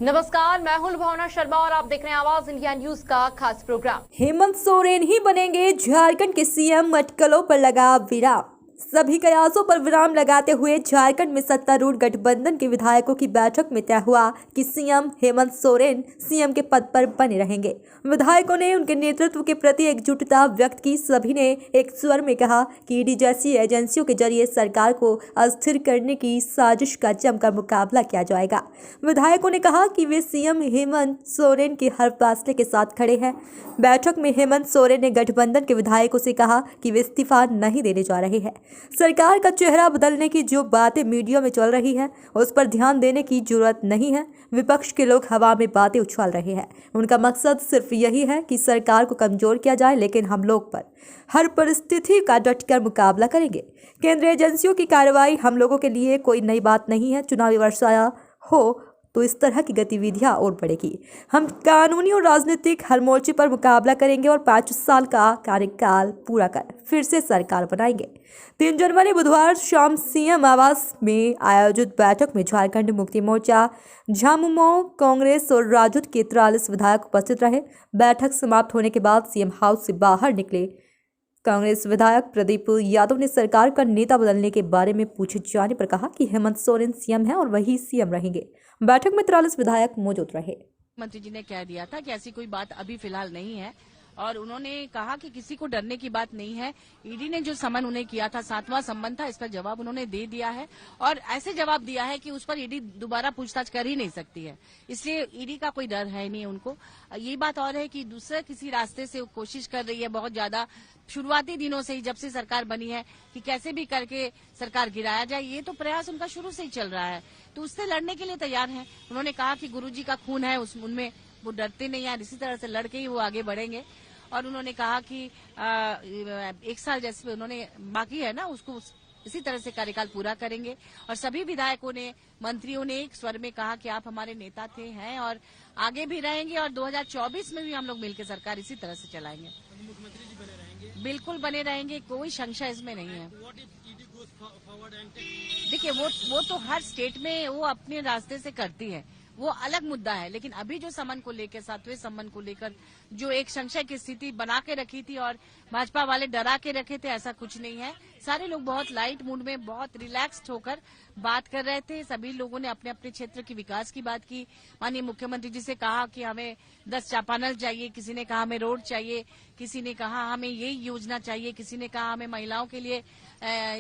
नमस्कार, मैं हूं भावना शर्मा और आप देख रहे हैं आवाज इंडिया न्यूज का खास प्रोग्राम। हेमंत सोरेन ही बनेंगे झारखंड के सीएम, अटकलों पर लगा विराम। सभी कयासों पर विराम लगाते हुए झारखंड में सत्तारूढ़ गठबंधन के विधायकों की बैठक में तय हुआ कि सीएम हेमंत सोरेन सीएम के पद पर बने रहेंगे। विधायकों ने उनके नेतृत्व के प्रति एकजुटता व्यक्त की। सभी ने एक स्वर में कहा कि ईडी जैसी एजेंसियों के जरिए सरकार को अस्थिर करने की साजिश का जमकर मुकाबला किया जाएगा। विधायकों ने कहा कि वे सीएम हेमंत सोरेन के हर फैसले के साथ खड़े हैं। बैठक में हेमंत सोरेन ने गठबंधन के विधायकों से कहा कि वे इस्तीफा नहीं देने जा रहे हैं। सरकार का चेहरा बदलने की जो बातें मीडिया में चल रही हैं, उस पर ध्यान देने की जरूरत नहीं है। विपक्ष के लोग हवा में बातें उछाल रहे हैं। उनका मकसद सिर्फ यही है कि सरकार को कमजोर किया जाए, लेकिन हम लोग पर हर परिस्थिति का डटकर मुकाबला करेंगे। केंद्रीय एजेंसियों की कार्रवाई हम लोगों के लिए कोई नई बात नहीं है। चुनावी वर्ष आया हो तो इस तरह की गतिविधियां और बढ़ेगी। हम कानूनी और राजनीतिक हर मोर्चे पर मुकाबला करेंगे और 5 साल का कार्यकाल पूरा कर फिर से सरकार बनाएंगे। 3 जनवरी बुधवार शाम सीएम आवास में आयोजित बैठक में झारखंड मुक्ति मोर्चा, झामुमो, कांग्रेस और राजद के 43 विधायक उपस्थित रहे। बैठक समाप्त होने के बाद सीएम हाउस से बाहर निकले कांग्रेस विधायक प्रदीप यादव ने सरकार का नेता बदलने के बारे में पूछे जाने पर कहा कि हेमंत सोरेन सीएम है और वही सीएम रहेंगे। बैठक में 43 विधायक मौजूद रहे। मंत्री जी ने कह दिया था कि ऐसी कोई बात अभी फिलहाल नहीं है और उन्होंने कहा कि किसी को डरने की बात नहीं है। ईडी ने जो समन उन्हें किया था, 7वां समन था, इस पर जवाब उन्होंने दे दिया है और ऐसे जवाब दिया है कि उस पर ईडी दोबारा पूछताछ कर ही नहीं सकती है। इसलिए ईडी का कोई डर है नहीं उनको। ये बात और है कि दूसरे किसी रास्ते से कोशिश कर रही है बहुत ज्यादा, शुरुआती दिनों से ही, जब से सरकार बनी है, कि कैसे भी करके सरकार गिराया जाए। ये तो प्रयास उनका शुरू से ही चल रहा है, तो उससे लड़ने के लिए तैयार हैं। उन्होंने कहा कि गुरुजी का खून है उनमें, वो डरते नहीं है, इसी तरह से लड़के ही वो आगे बढ़ेंगे। और उन्होंने कहा कि 1 साल जैसे उन्होंने बाकी है ना, उसको इसी तरह से कार्यकाल पूरा करेंगे। और सभी विधायकों ने, मंत्रियों ने एक स्वर में कहा कि आप हमारे नेता थे, हैं और आगे भी रहेंगे और 2024 में भी हम लोग मिलकर सरकार इसी तरह से चलाएंगे। मुख्यमंत्री जी बने रहेंगे? बिल्कुल बने रहेंगे, कोई संशय इसमें नहीं है। देखिए, वो तो हर स्टेट में वो अपने रास्ते से करती है, वो अलग मुद्दा है। लेकिन अभी जो समन को लेकर, 7वें समन को लेकर जो एक संशय की स्थिति बना के रखी थी और भाजपा वाले डरा के रखे थे, ऐसा कुछ नहीं है। सारे लोग बहुत लाइट मूड में, बहुत रिलैक्स्ड होकर बात कर रहे थे। सभी लोगों ने अपने अपने क्षेत्र की विकास की बात की। माननीय मुख्यमंत्री जी से कहा कि हमें 10 चापानल चाहिए, किसी ने कहा हमें रोड चाहिए, किसी ने कहा हमें ये योजना चाहिए, किसी ने कहा हमें महिलाओं के लिए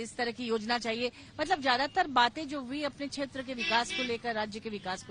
इस तरह की योजना चाहिए। मतलब ज्यादातर बातें जो हुई अपने क्षेत्र के विकास को लेकर, राज्य के विकास को